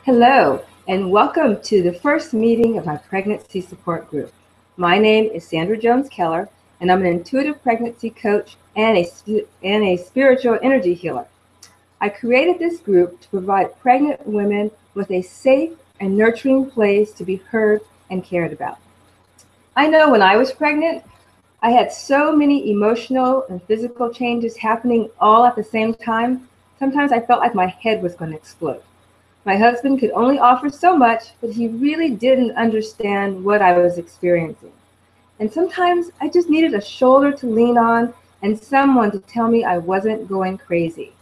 Hello, and welcome to the first meeting of my pregnancy support group. My name is Sandra Jones-Keller, and I'm an intuitive pregnancy coach and a spiritual energy healer. I created this group to provide pregnant women with a safe and nurturing place to be heard and cared about. I know when I was pregnant, I had so many emotional and physical changes happening all at the same time. Sometimes I felt like my head was going to explode. My husband could only offer so much, but he really didn't understand what I was experiencing. And sometimes I just needed a shoulder to lean on and someone to tell me I wasn't going crazy.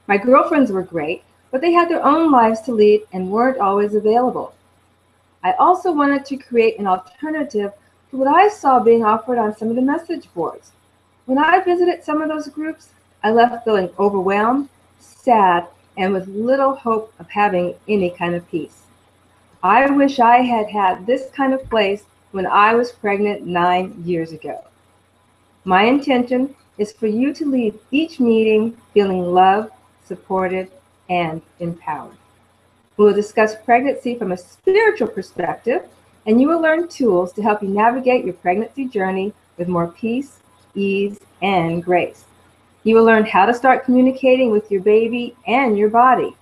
My girlfriends were great, but they had their own lives to lead and weren't always available. I also wanted to create an alternative to what I saw being offered on some of the message boards. When I visited some of those groups, I left feeling overwhelmed, sad, and with little hope of having any kind of peace. I wish I had had this kind of place when I was pregnant 9 years ago. My intention is for you to leave each meeting feeling loved, supported, and empowered. We'll discuss pregnancy from a spiritual perspective, and you will learn tools to help you navigate your pregnancy journey with more peace, ease, and grace. You will learn how to start communicating with your baby and your body.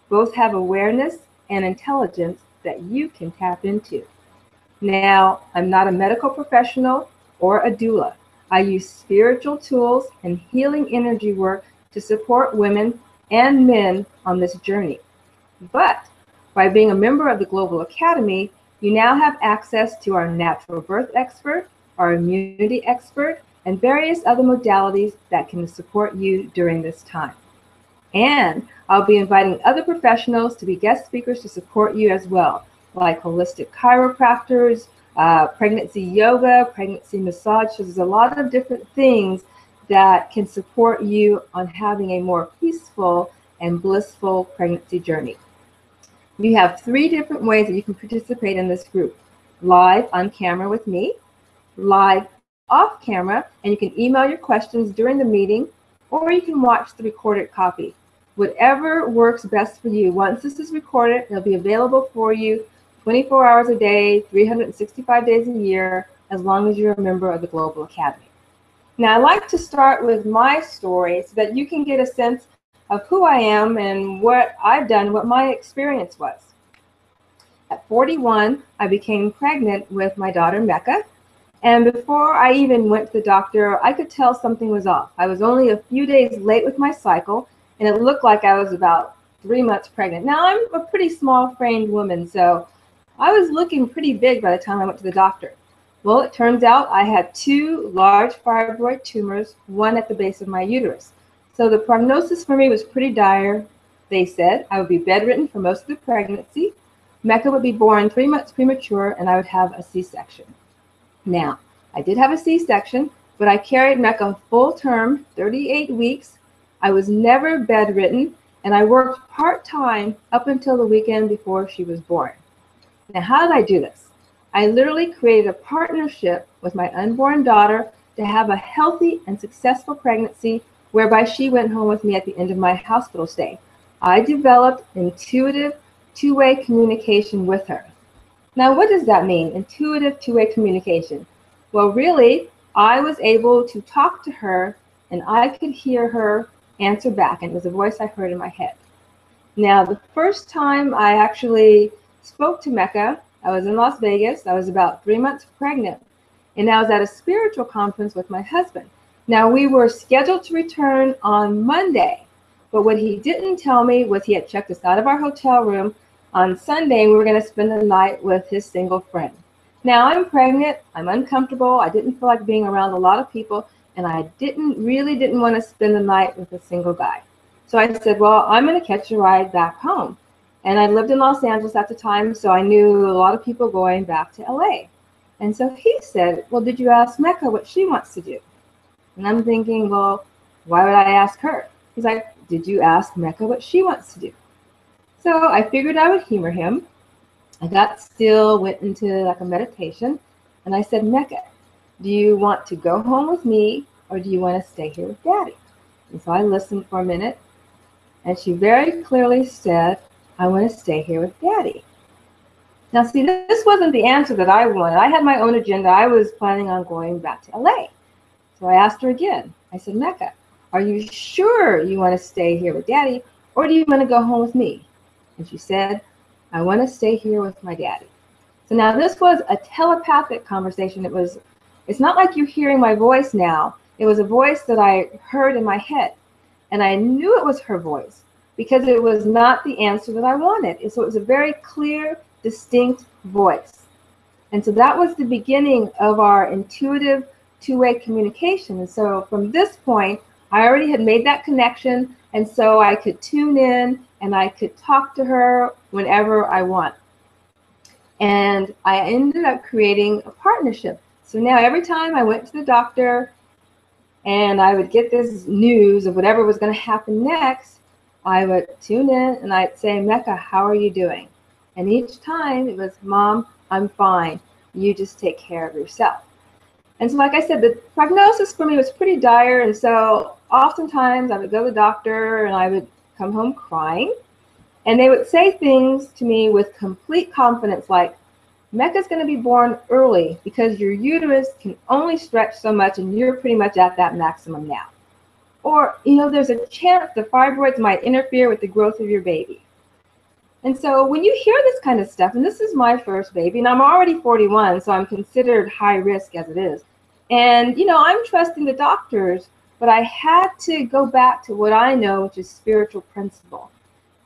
Both have awareness and intelligence that you can tap into. Now, I'm not a medical professional or a doula. I use spiritual tools and healing energy work to support women and men on this journey. But by being a member of the Global Academy, you now have access to our natural birth expert, our immunity expert, and various other modalities that can support you during this time. And I'll be inviting other professionals to be guest speakers to support you as well, like holistic chiropractors, pregnancy yoga, pregnancy massage. So there's a lot of different things that can support you on having a more peaceful and blissful pregnancy journey. You have 3 different ways that you can participate in this group: live on camera with me, live off camera, and you can email your questions during the meeting, or you can watch the recorded copy. Whatever works best for you. Once this is recorded, it'll be available for you 24 hours a day, 365 days a year, as long as you're a member of the Global Academy. Now, I'd like to start with my story so that you can get a sense of who I am and what I've done, what my experience was. At 41, I became pregnant with my daughter, Mecca. And before I even went to the doctor, I could tell something was off. I was only a few days late with my cycle, and it looked like I was about 3 months pregnant. Now, I'm a pretty small-framed woman, so I was looking pretty big by the time I went to the doctor. Well, it turns out I had 2 large fibroid tumors, one at the base of my uterus. So the prognosis for me was pretty dire. They said I would be bedridden for most of the pregnancy. Mecca would be born 3 months premature, and I would have a C-section. Now, I did have a C-section, but I carried Mecca full term, 38 weeks. I was never bedridden, and I worked part-time up until the weekend before she was born. Now, how did I do this? I literally created a partnership with my unborn daughter to have a healthy and successful pregnancy, whereby she went home with me at the end of my hospital stay. I developed intuitive two-way communication with her. Now, what does that mean, intuitive two-way communication? Well, really, I was able to talk to her, and I could hear her answer back, and it was a voice I heard in my head. Now, the first time I actually spoke to Mecca, I was in Las Vegas. I was about 3 months pregnant, and I was at a spiritual conference with my husband. Now, we were scheduled to return on Monday, but what he didn't tell me was he had checked us out of our hotel room on Sunday, and we were going to spend the night with his single friend. Now, I'm pregnant. I'm uncomfortable. I didn't feel like being around a lot of people, and I really didn't want to spend the night with a single guy. So I said, well, I'm going to catch a ride back home. And I lived in Los Angeles at the time, so I knew a lot of people going back to LA. And so he said, well, did you ask Mecca what she wants to do? And I'm thinking, well, why would I ask her? He's like, did you ask Mecca what she wants to do? So I figured I would humor him. I got still, went into like a meditation, and I said, Mecca, do you want to go home with me, or do you want to stay here with Daddy? And so I listened for a minute, and she very clearly said, I want to stay here with Daddy. Now, see, this wasn't the answer that I wanted. I had my own agenda. I was planning on going back to LA. So I asked her again. I said, Mecca, are you sure you want to stay here with Daddy, or do you want to go home with me? And she said, I want to stay here with my daddy. So now this was a telepathic conversation. It's not like you're hearing my voice now. It was a voice that I heard in my head. And I knew it was her voice because it was not the answer that I wanted. And so it was a very clear, distinct voice. And so that was the beginning of our intuitive two-way communication. And so from this point, I already had made that connection. And so I could tune in and I could talk to her whenever I want. And I ended up creating a partnership. So now every time I went to the doctor and I would get this news of whatever was going to happen next, I would tune in and I'd say, Mecca, how are you doing? And each time it was, Mom, I'm fine. You just take care of yourself. And so like I said, the prognosis for me was pretty dire. And so oftentimes I would go to the doctor and I would come home crying. And they would say things to me with complete confidence like, Mecca's going to be born early because your uterus can only stretch so much and you're pretty much at that maximum now. Or, there's a chance the fibroids might interfere with the growth of your baby. And so when you hear this kind of stuff, and this is my first baby, and I'm already 41, so I'm considered high risk as it is. And, I'm trusting the doctors, but I had to go back to what I know, which is spiritual principle.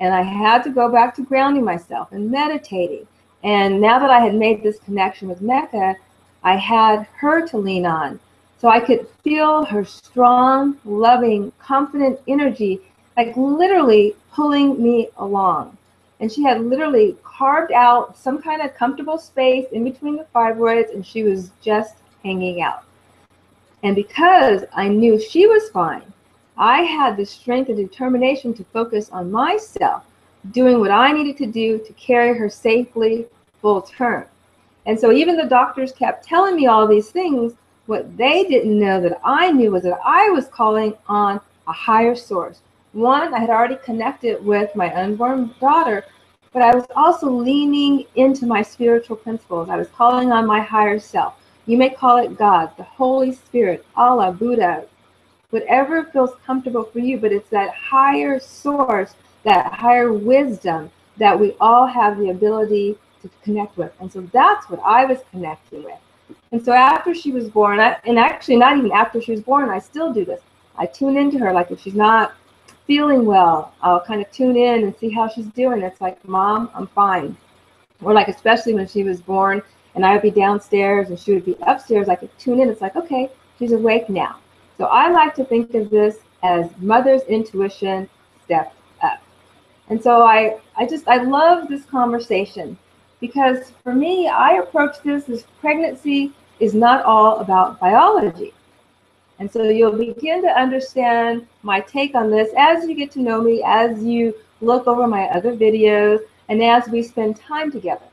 And I had to go back to grounding myself and meditating. And now that I had made this connection with Mecca, I had her to lean on. So I could feel her strong, loving, confident energy, like literally pulling me along. And she had literally carved out some kind of comfortable space in between the fibroids, and she was just hanging out. And because I knew she was fine, I had the strength and determination to focus on myself, doing what I needed to do to carry her safely full term. And so even the doctors kept telling me all these things. What they didn't know that I knew was that I was calling on a higher source. One, I had already connected with my unborn daughter, but I was also leaning into my spiritual principles. I was calling on my higher self. You may call it God, the Holy Spirit, Allah, Buddha, whatever feels comfortable for you, but it's that higher source, that higher wisdom that we all have the ability to connect with. And so that's what I was connecting with. And so after she was born, and actually not even after she was born, I still do this. I tune into her, like if she's not feeling well, I'll kind of tune in and see how she's doing. It's like, Mom, I'm fine. Or like, especially when she was born and I would be downstairs and she would be upstairs, I could tune in. It's like, okay, she's awake now. So I like to think of this as mother's intuition stepped up. And so I love this conversation because for me, I approach this as pregnancy is not all about biology. And so you'll begin to understand my take on this as you get to know me, as you look over my other videos, and as we spend time together.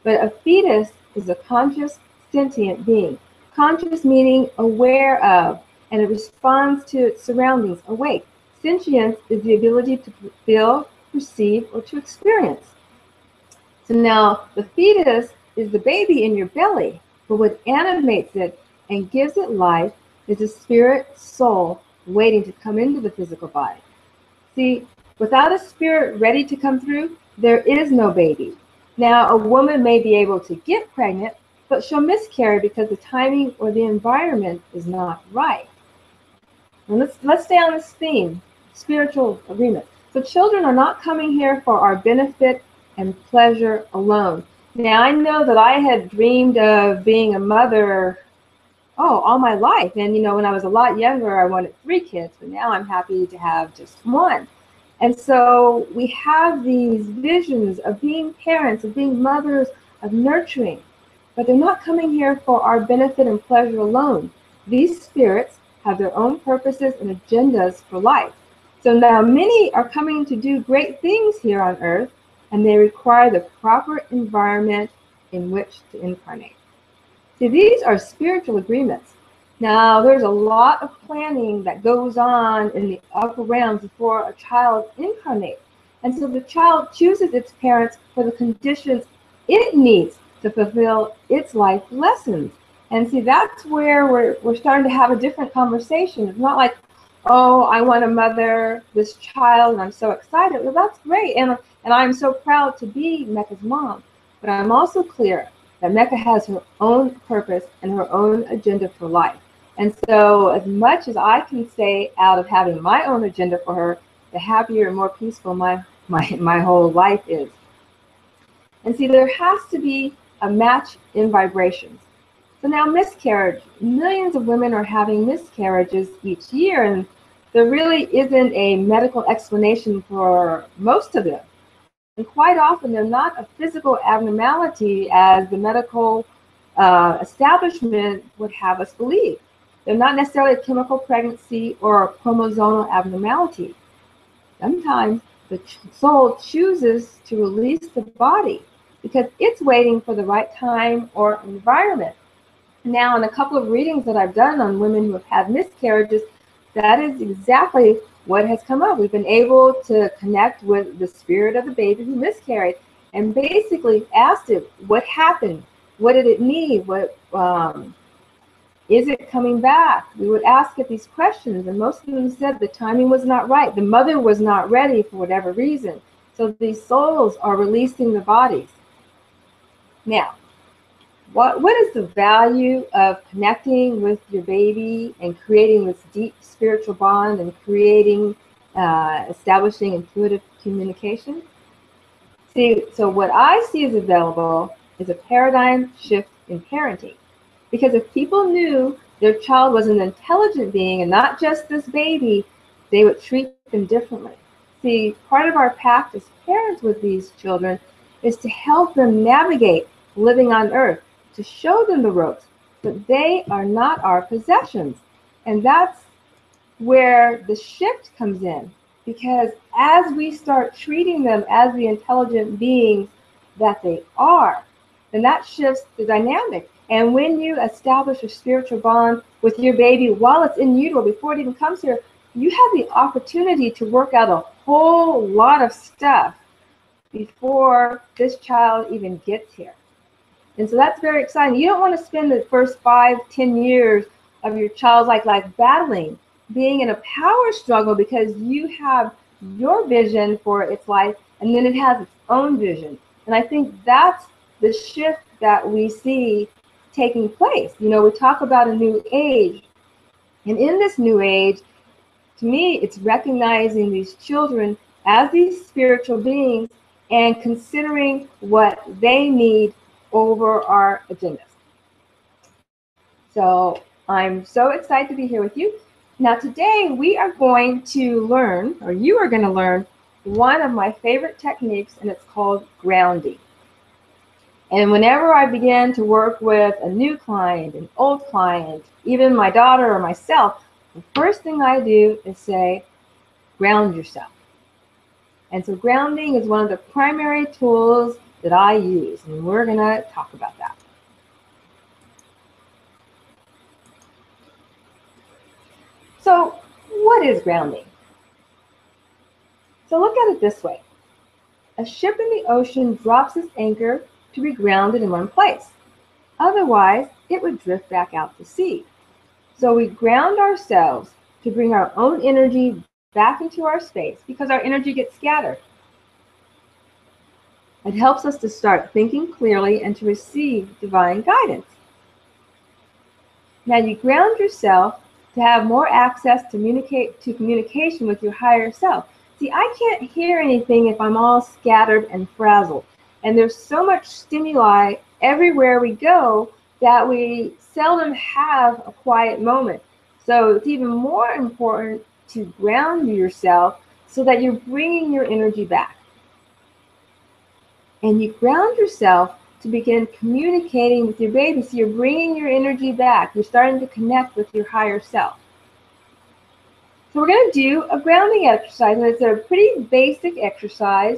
But a fetus is a conscious, sentient being. Conscious meaning aware of, and it responds to its surroundings, awake. Sentience is the ability to feel, perceive, or to experience. So now the fetus is the baby in your belly, but what animates it and gives it life is a spirit soul waiting to come into the physical body. See, without a spirit ready to come through, there is no baby. Now, a woman may be able to get pregnant, but she'll miscarry because the timing or the environment is not right. And let's stay on this theme, spiritual agreement. So children are not coming here for our benefit and pleasure alone. Now, I know that I had dreamed of being a mother all my life. And, when I was a lot younger, I wanted 3 kids, but now I'm happy to have just 1. And so we have these visions of being parents, of being mothers, of nurturing, but they're not coming here for our benefit and pleasure alone. These spirits have their own purposes and agendas for life. So now many are coming to do great things here on earth, and they require the proper environment in which to incarnate. See, these are spiritual agreements. Now, there's a lot of planning that goes on in the upper realms before a child incarnates. And so the child chooses its parents for the conditions it needs to fulfill its life lessons. And see, that's where we're starting to have a different conversation. It's not like, oh, I want to mother this child and I'm so excited. Well, that's great. And I'm so proud to be Mecca's mom. But I'm also clear that Mecca has her own purpose and her own agenda for life. And so as much as I can say out of having my own agenda for her, the happier and more peaceful my whole life is. And see, there has to be a match in vibrations. So now miscarriage, millions of women are having miscarriages each year, and there really isn't a medical explanation for most of them. And quite often they're not a physical abnormality as the medical establishment would have us believe. They're not necessarily a chemical pregnancy or a chromosomal abnormality. Sometimes the soul chooses to release the body because it's waiting for the right time or environment. Now, in a couple of readings that I've done on women who have had miscarriages, that is exactly what has come up. We've been able to connect with the spirit of the baby who miscarried and basically asked it, what happened? What did it need? What is it coming back? We would ask it these questions, and most of them said the timing was not right. The mother was not ready for whatever reason. So these souls are releasing the bodies. Now, what is the value of connecting with your baby and creating this deep spiritual bond and creating, establishing intuitive communication? See, so what I see is available is a paradigm shift in parenting. Because if people knew their child was an intelligent being and not just this baby, they would treat them differently. See, part of our pact as parents with these children is to help them navigate living on earth, to show them the ropes, but they are not our possessions. And that's where the shift comes in, because as we start treating them as the intelligent beings that they are, then that shifts the dynamic. And when you establish a spiritual bond with your baby while it's in utero, before it even comes here, you have the opportunity to work out a whole lot of stuff before this child even gets here. And so that's very exciting. You don't want to spend the first 5-10 years of your child's life battling, being in a power struggle, because you have your vision for its life and then it has its own vision. And I think that's the shift that we see taking place. You know, we talk about a new age. And in this new age, to me, it's recognizing these children as these spiritual beings and considering what they need over our agendas. So I'm so excited to be here with you. Now today we are going to learn, or you are going to learn, one of my favorite techniques, and it's called grounding. And whenever I begin to work with a new client, an old client, even my daughter or myself, the first thing I do is say, ground yourself. And so grounding is one of the primary tools that I use, and we're going to talk about that. So what is grounding? So look at it this way. A ship in the ocean drops its anchor to be grounded in one place. Otherwise, it would drift back out to sea. So we ground ourselves to bring our own energy back into our space because our energy gets scattered. It helps us to start thinking clearly and to receive divine guidance. Now you ground yourself to have more access to communication with your higher self. See, I can't hear anything if I'm all scattered and frazzled. And there's so much stimuli everywhere we go that we seldom have a quiet moment. So it's even more important to ground yourself so that you're bringing your energy back. And you ground yourself to begin communicating with your baby. So you're bringing your energy back. You're starting to connect with your higher self. So we're going to do a grounding exercise. And it's a pretty basic exercise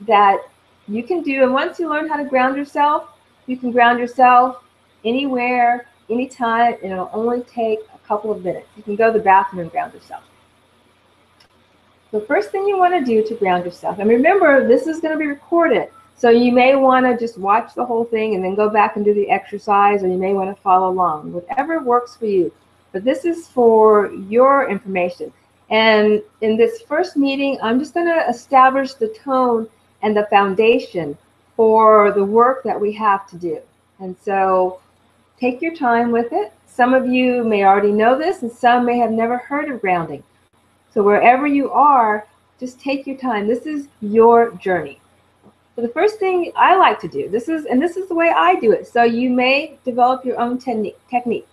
that you can do. And once you learn how to ground yourself, you can ground yourself anywhere, anytime, and it'll only take a couple of minutes. You can go to the bathroom and ground yourself. The first thing you want to do to ground yourself, and remember, this is going to be recorded, so you may want to just watch the whole thing and then go back and do the exercise, or you may want to follow along, whatever works for you. But this is for your information. And in this first meeting, I'm just going to establish the tone and the foundation for the work that we have to do. And so take your time with it. Some of you may already know this, and some may have never heard of grounding. So wherever you are, just take your time. This is your journey. So the first thing I like to do, this is the way I do it. So you may develop your own technique.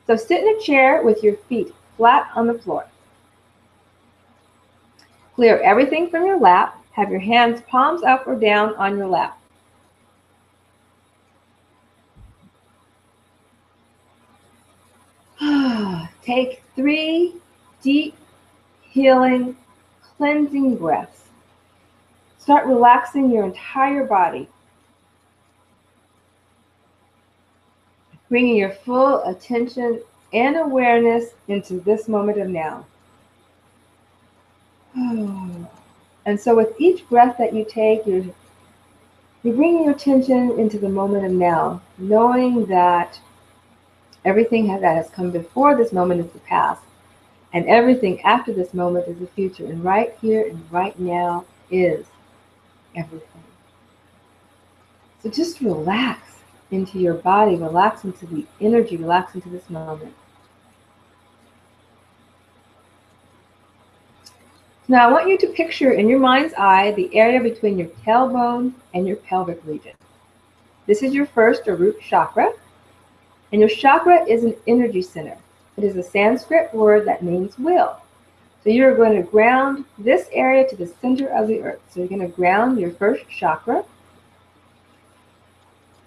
So sit in a chair with your feet flat on the floor. Clear everything from your lap. Have your hands palms up or down on your lap. Take 3 deep, healing, cleansing breaths. Start relaxing your entire body. Bringing your full attention and awareness into this moment of now. And so with each breath that you take, you're bringing your attention into the moment of now, knowing that everything that has come before this moment is the past, and everything after this moment is the future. And right here and right now is everything. So just relax into your body, relax into the energy, relax into this moment. Now I want you to picture in your mind's eye the area between your tailbone and your pelvic region. This is your first or root chakra, and your chakra is an energy center. It is a Sanskrit word that means will. So you're going to ground this area to the center of the earth. So you're going to ground your first chakra.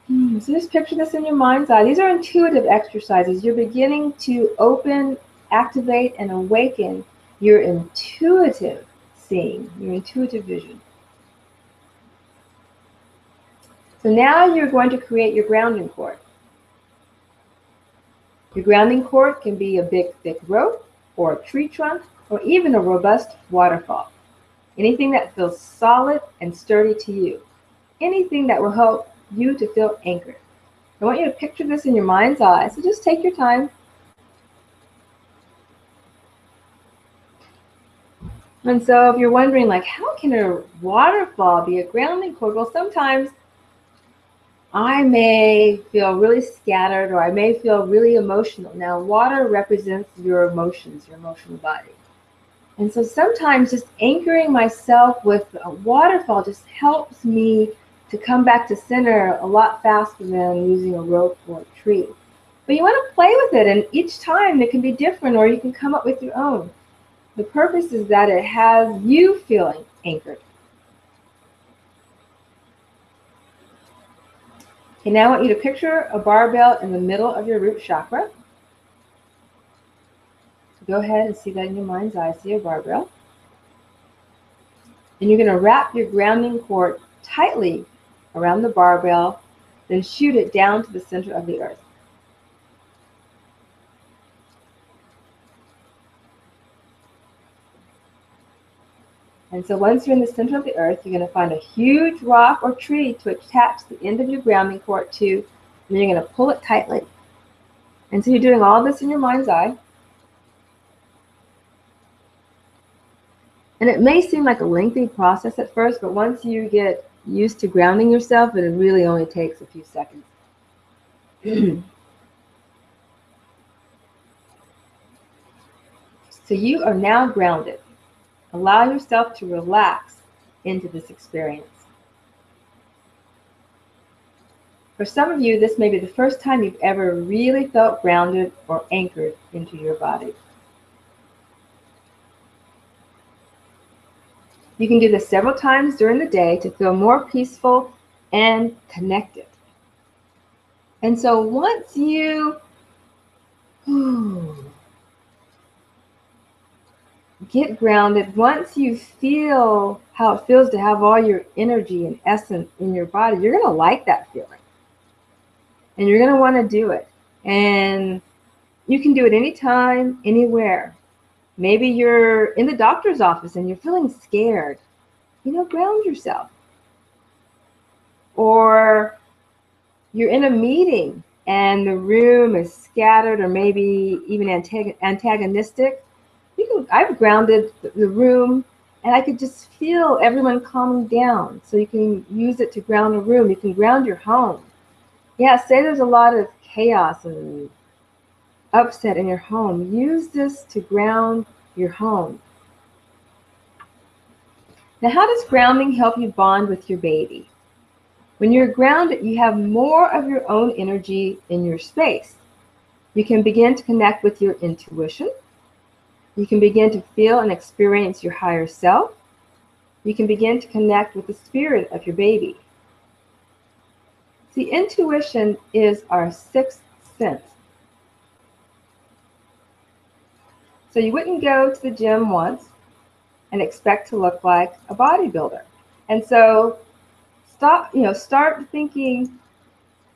So just picture this in your mind's eye. These are intuitive exercises. You're beginning to open, activate, and awaken your intuitive seeing, your intuitive vision. So now you're going to create your grounding cord. Your grounding cord can be a big, thick rope, or a tree trunk, or even a robust waterfall. Anything that feels solid and sturdy to you. Anything that will help you to feel anchored. I want you to picture this in your mind's eye, so just take your time. And so if you're wondering, like, how can a waterfall be a grounding cord? Well, sometimes I may feel really scattered, or I may feel really emotional. Now, water represents your emotions, your emotional body. And so sometimes just anchoring myself with a waterfall just helps me to come back to center a lot faster than using a rope or a tree. But you want to play with it, and each time it can be different, or you can come up with your own. The purpose is that it has you feeling anchored. Okay, now I want you to picture a barbell in the middle of your root chakra. So go ahead and see that in your mind's eye. See a barbell. And you're going to wrap your grounding cord tightly around the barbell, then shoot it down to the center of the earth. And so once you're in the center of the earth, you're going to find a huge rock or tree to attach the end of your grounding cord to, and you're going to pull it tightly. And so you're doing all this in your mind's eye. And it may seem like a lengthy process at first, but once you get used to grounding yourself, it really only takes a few seconds. So you are now grounded. Allow yourself to relax into this experience. For some of you, this may be the first time you've ever really felt grounded or anchored into your body. You can do this several times during the day to feel more peaceful and connected. And so once you get grounded, once you feel how it feels to have all your energy and essence in your body, you're going to like that feeling. And you're going to want to do it. And you can do it anytime, anywhere. Maybe you're in the doctor's office and you're feeling scared. Ground yourself. Or you're in a meeting and the room is scattered or maybe even antagonistic. I've grounded the room and I could just feel everyone calming down. So you can use it to ground a room. You can ground your home. Yeah, say there's a lot of chaos and upset in your home. Use this to ground your home. Now, how does grounding help you bond with your baby? When you're grounded, you have more of your own energy in your space. You can begin to connect with your intuition. You can begin to feel and experience your higher self. You can begin to connect with the spirit of your baby. See, intuition is our sixth sense. So you wouldn't go to the gym once and expect to look like a bodybuilder. And so start thinking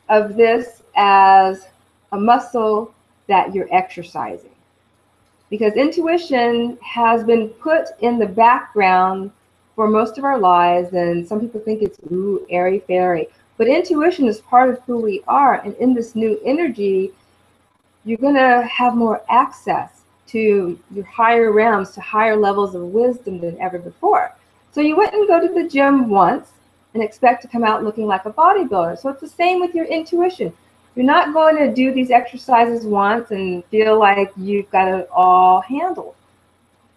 of this as a muscle that you're exercising. Because intuition has been put in the background for most of our lives, and some people think it's airy-fairy. But intuition is part of who we are, and in this new energy, you're going to have more access to your higher realms, to higher levels of wisdom than ever before. So you wouldn't go to the gym once and expect to come out looking like a bodybuilder. So it's the same with your intuition. You're not going to do these exercises once and feel like you've got it all handled.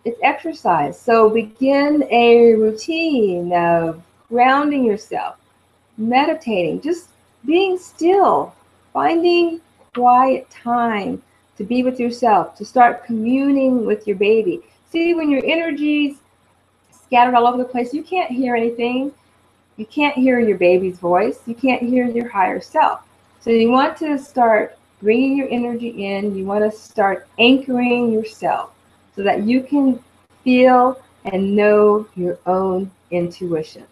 It's exercise. So begin a routine of grounding yourself, meditating, just being still, finding quiet time to be with yourself, to start communing with your baby. See, when your energy's scattered all over the place, you can't hear anything. You can't hear your baby's voice. You can't hear your higher self. So you want to start bringing your energy in. You want to start anchoring yourself so that you can feel and know your own intuition.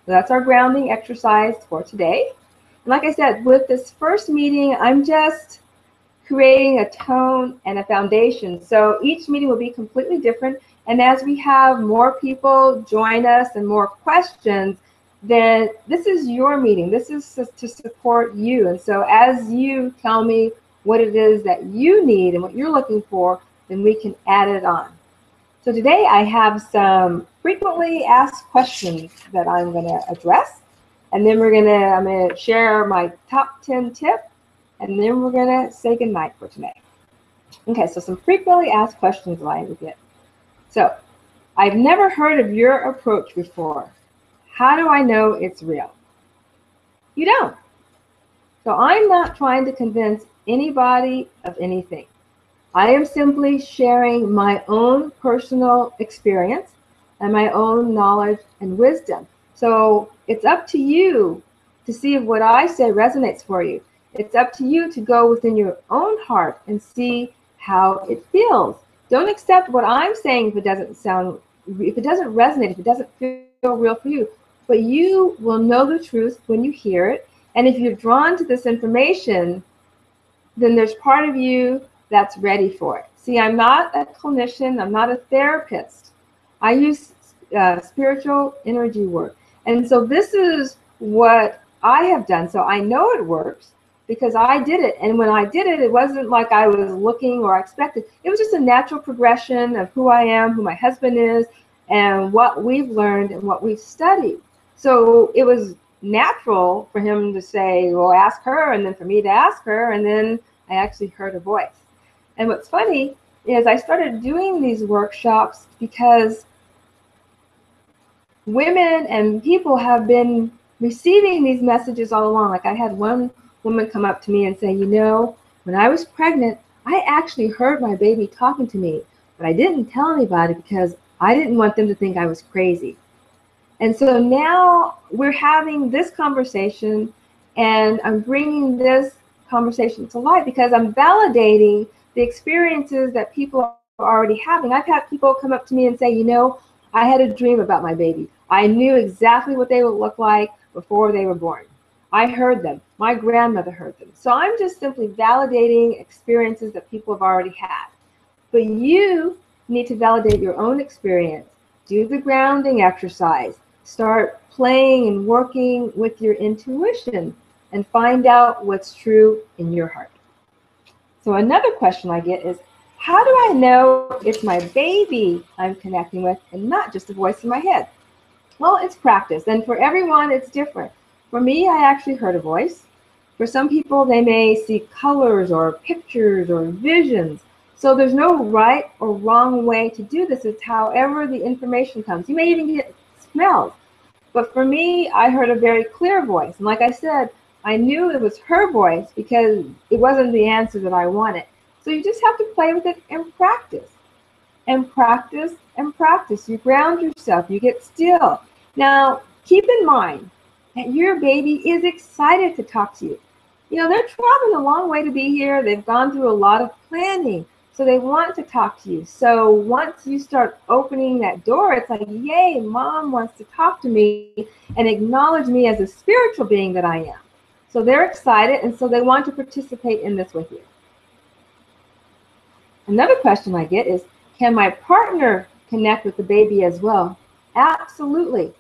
So that's our grounding exercise for today. And like I said, with this first meeting, I'm just creating a tone and a foundation. So each meeting will be completely different. And as we have more people join us and more questions, then this is your meeting. This is to support you. And so as you tell me what it is that you need and what you're looking for, then we can add it on. So today I have some frequently asked questions that I'm going to address. And then I'm going to share my top 10 tips. And then we're going to say goodnight for today. Okay, so some frequently asked questions that I would get. So, I've never heard of your approach before. How do I know it's real? You don't. So I'm not trying to convince anybody of anything. I am simply sharing my own personal experience and my own knowledge and wisdom. So it's up to you to see if what I say resonates for you. It's up to you to go within your own heart and see how it feels. Don't accept what I'm saying if it doesn't resonate, if it doesn't feel real for you. But you will know the truth when you hear it. And if you're drawn to this information, then there's part of you that's ready for it. See, I'm not a clinician. I'm not a therapist. I use spiritual energy work. And so this is what I have done. So I know it works because I did it. And when I did it, it wasn't like I was looking or expected. It was just a natural progression of who I am, who my husband is, and what we've learned and what we've studied. So it was natural for him to say, well, ask her, and then for me to ask her, and then I actually heard a voice. And what's funny is I started doing these workshops because women and people have been receiving these messages all along. Like I had one woman come up to me and say, you know, when I was pregnant, I actually heard my baby talking to me, but I didn't tell anybody because I didn't want them to think I was crazy. And so now we're having this conversation, and I'm bringing this conversation to light because I'm validating the experiences that people are already having. I've had people come up to me and say, you know, I had a dream about my baby. I knew exactly what they would look like before they were born. I heard them. My grandmother heard them. So I'm just simply validating experiences that people have already had. But you need to validate your own experience. Do the grounding exercise. Start playing and working with your intuition and find out what's true in your heart. So another question I get is, how do I know it's my baby I'm connecting with and not just a voice in my head? Well, it's practice, and for everyone, it's different. For me, I actually heard a voice. For some people, they may see colors or pictures or visions. So there's no right or wrong way to do this. It's however the information comes. You may even get smells. But for me, I heard a very clear voice. And like I said, I knew it was her voice because it wasn't the answer that I wanted. So you just have to play with it and practice. And practice and practice. You ground yourself. You get still. Now, keep in mind that your baby is excited to talk to you. You know, they're traveling a long way to be here. They've gone through a lot of planning. So they want to talk to you. So once you start opening that door, it's like, yay, mom wants to talk to me and acknowledge me as a spiritual being that I am. So they're excited, and so they want to participate in this with you. Another question I get is, can my partner connect with the baby as well? Absolutely.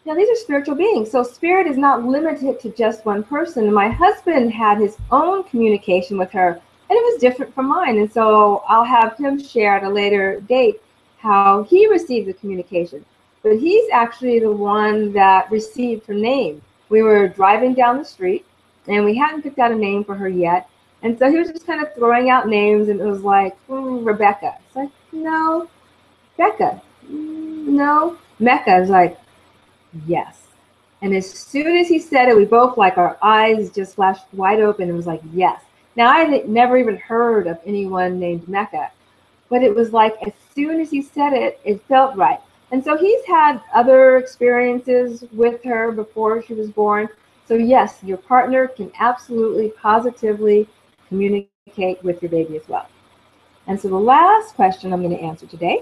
Now, these are spiritual beings, so spirit is not limited to just one person. My husband had his own communication with her, and it was different from mine. And so I'll have him share at a later date how he received the communication. But he's actually the one that received her name. We were driving down the street, and we hadn't picked out a name for her yet. And so he was just kind of throwing out names, and it was like, Rebecca. It's like, no. Becca. No. Mecca. Is like, yes. And as soon as he said it, we both, like, our eyes just flashed wide open. It was like, yes. Now, I had never even heard of anyone named Mecca, but it was like as soon as he said it, it felt right. And so he's had other experiences with her before she was born. So yes, your partner can absolutely, positively communicate with your baby as well. And so the last question I'm going to answer today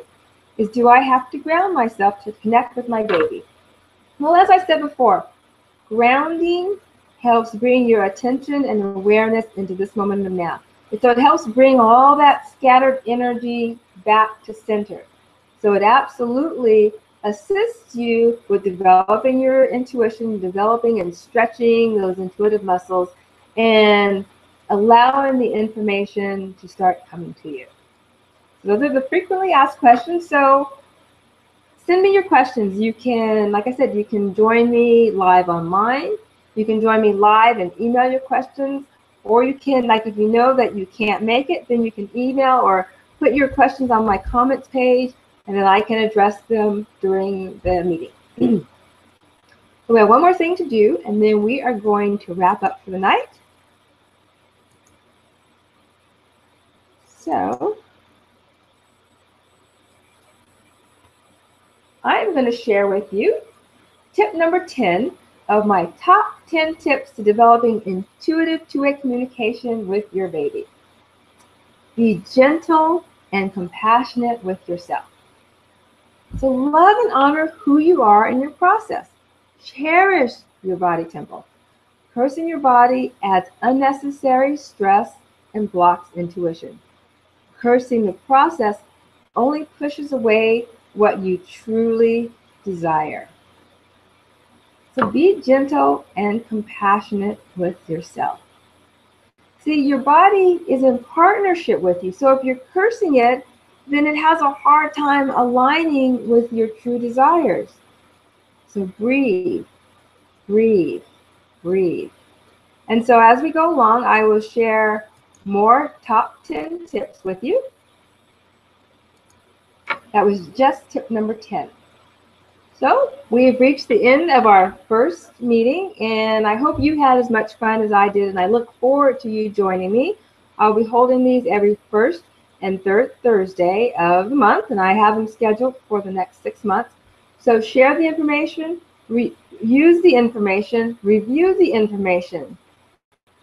is, do I have to ground myself to connect with my baby? Well, as I said before, grounding helps bring your attention and awareness into this moment of now. And so it helps bring all that scattered energy back to center. So it absolutely assists you with developing your intuition, developing and stretching those intuitive muscles, and allowing the information to start coming to you. So those are the frequently asked questions. So send me your questions. You can, like I said, you can join me live online. You can join me live and email your questions, or you can, like, if you know that you can't make it, then you can email or put your questions on my comments page, and then I can address them during the meeting. So we have one more thing to do, and then we are going to wrap up for the night. So I'm going to share with you tip number 10 of my top 10 tips to developing intuitive two-way communication with your baby. Be gentle and compassionate with yourself. So love and honor who you are in your process. Cherish your body temple. Cursing your body adds unnecessary stress and blocks intuition. Cursing the process only pushes away what you truly desire. So be gentle and compassionate with yourself. See, your body is in partnership with you. So if you're cursing it, then it has a hard time aligning with your true desires. So breathe, breathe, breathe. And so as we go along, I will share more top 10 tips with you. That was just tip number 10. So we've reached the end of our first meeting, and I hope you had as much fun as I did, and I look forward to you joining me. I'll be holding these every first and third Thursday of the month, and I have them scheduled for the next 6 months. So share the information, use the information, review the information.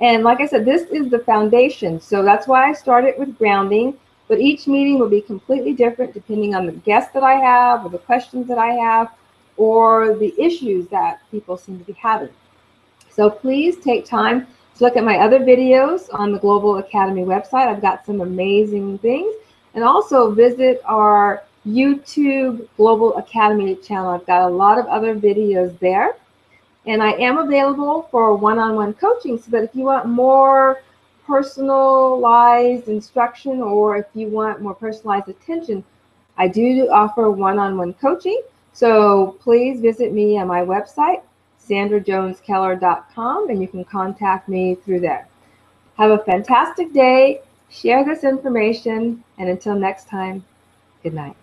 And like I said, this is the foundation. So that's why I started with grounding, but each meeting will be completely different depending on the guests that I have or the questions that I have, or the issues that people seem to be having. So please take time So look at my other videos on the Global Academy website. I've got some amazing things. And also visit our YouTube Global Academy channel. I've got a lot of other videos there. And I am available for one-on-one coaching, so that if you want more personalized instruction or if you want more personalized attention, I do offer one-on-one coaching. So please visit me on my website, sandrajoneskeller.com, and you can contact me through there. Have a fantastic day. Share this information, and until next time, good night.